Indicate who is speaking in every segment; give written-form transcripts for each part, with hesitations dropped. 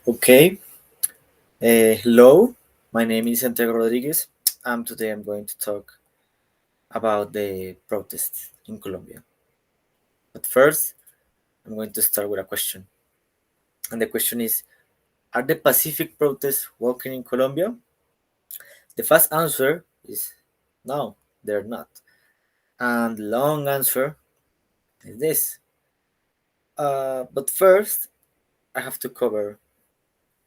Speaker 1: Okay. Hello. My name is Santiago Rodriguez. Today I'm going to talk about the protests in Colombia. But first, I'm going to start with a question. And the question is, are the Pacific protests working in Colombia? The fast answer is no, they're not. And the long answer is this. But first, I have to cover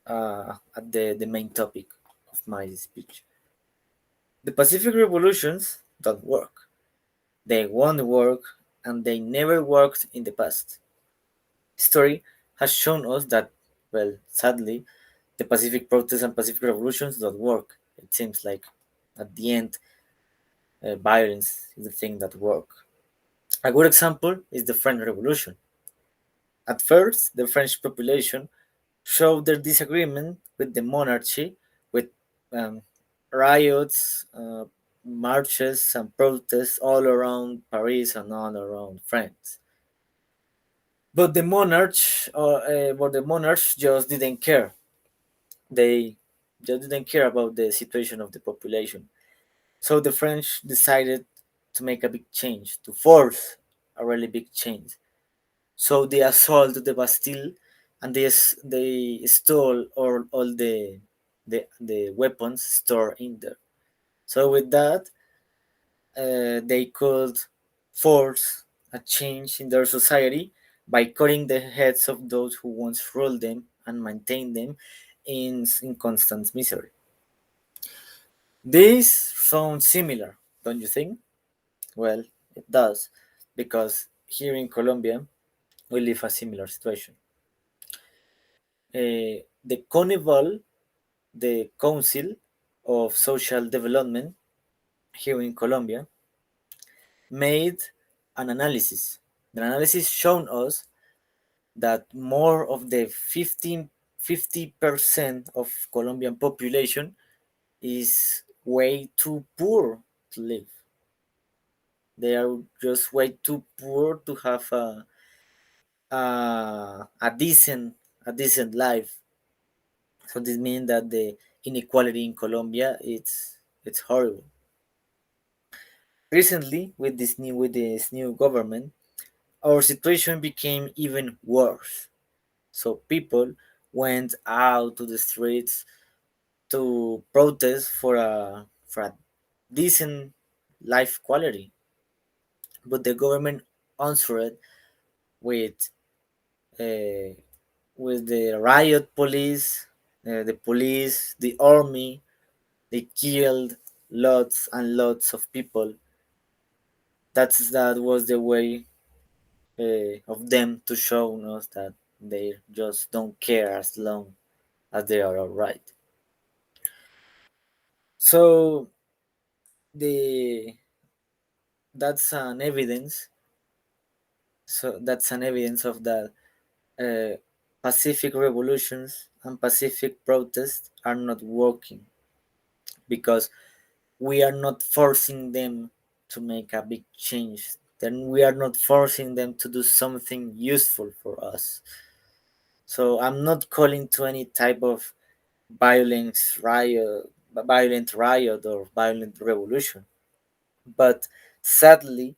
Speaker 1: the main topic of my speech. The Pacific revolutions don't work. They won't work, and they never worked in the past. History has shown us that, well, sadly, the Pacific protests and Pacific revolutions don't work. It seems like at the end, violence is the thing that work. A good example is the French Revolution. At first, the French population showed their disagreement with the monarchy with um, riots, marches, and protests all around Paris and all around France. But the monarchs just didn't care. They just didn't care about the situation of the population. So the French decided to make a big change, to force a really big change. So they assaulted the Bastille, and they stole all the weapons stored in there. So with that, they could force a change in their society by cutting the heads of those who once ruled them and maintained them in constant misery. This sounds similar, don't you think? Well, it does, because here in Colombia, we live a similar situation. The Carnival, the Council of Social Development here in Colombia, made an analysis. The analysis shown us that more of the 50% of Colombian population is way too poor to live. They are just way too poor to have a decent life. So this means that the inequality in Colombia it's horrible. Recently, with this new government, our situation became even worse. So people went out to the streets to protest for a decent life quality, but the government answered with uh, with the riot police, the police, the army. They killed lots and lots of people. That was the way of them to show us that they just don't care as long as they are alright. So the that's an evidence. So that's an evidence of that uh, Pacific revolutions and Pacific protests are not working because we are not forcing them to make a big change. Then we are not forcing them to do something useful for us. So I'm not calling to any type of violent riot or violent revolution. But sadly,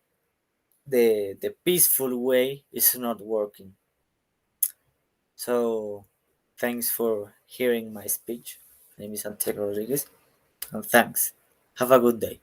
Speaker 1: the peaceful way is not working. So thanks for hearing my speech. My name is Santiago Rodriguez, and thanks. Have a good day.